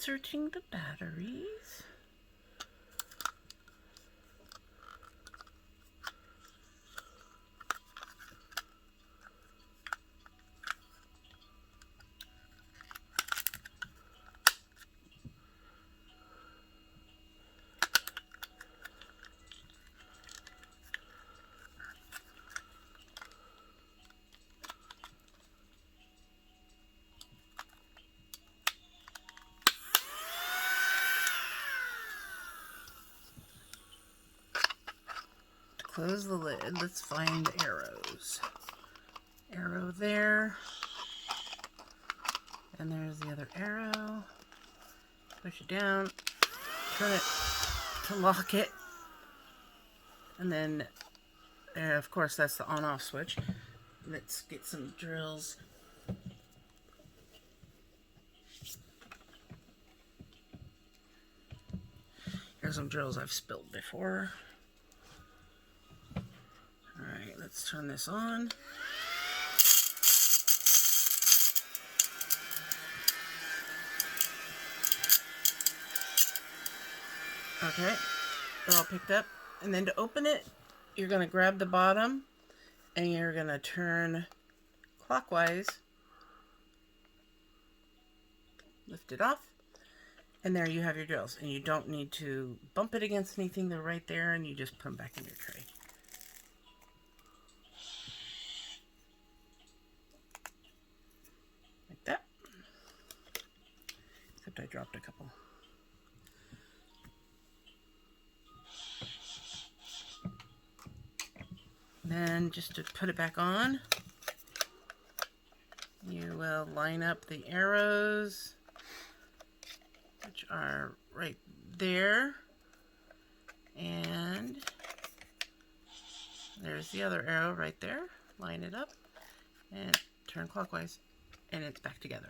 inserting the batteries. Close the lid. Let's find the arrows. Arrow there. And there's the other arrow. Push it down. Turn it to lock it. And then, of course, that's the on-off switch. Let's get some drills. Here's some drills I've spilled before. Alright, let's turn this on. Okay, they're all picked up. And then to open it, you're going to grab the bottom and you're going to turn clockwise. Lift it off. And there you have your drills. And you don't need to bump it against anything. They're right there and you just put them back in your tray. Like that. Except I dropped a couple. Then just to put it back on, you will line up the arrows, which are right there, and there's the other arrow right there. Line it up and turn clockwise, and it's back together.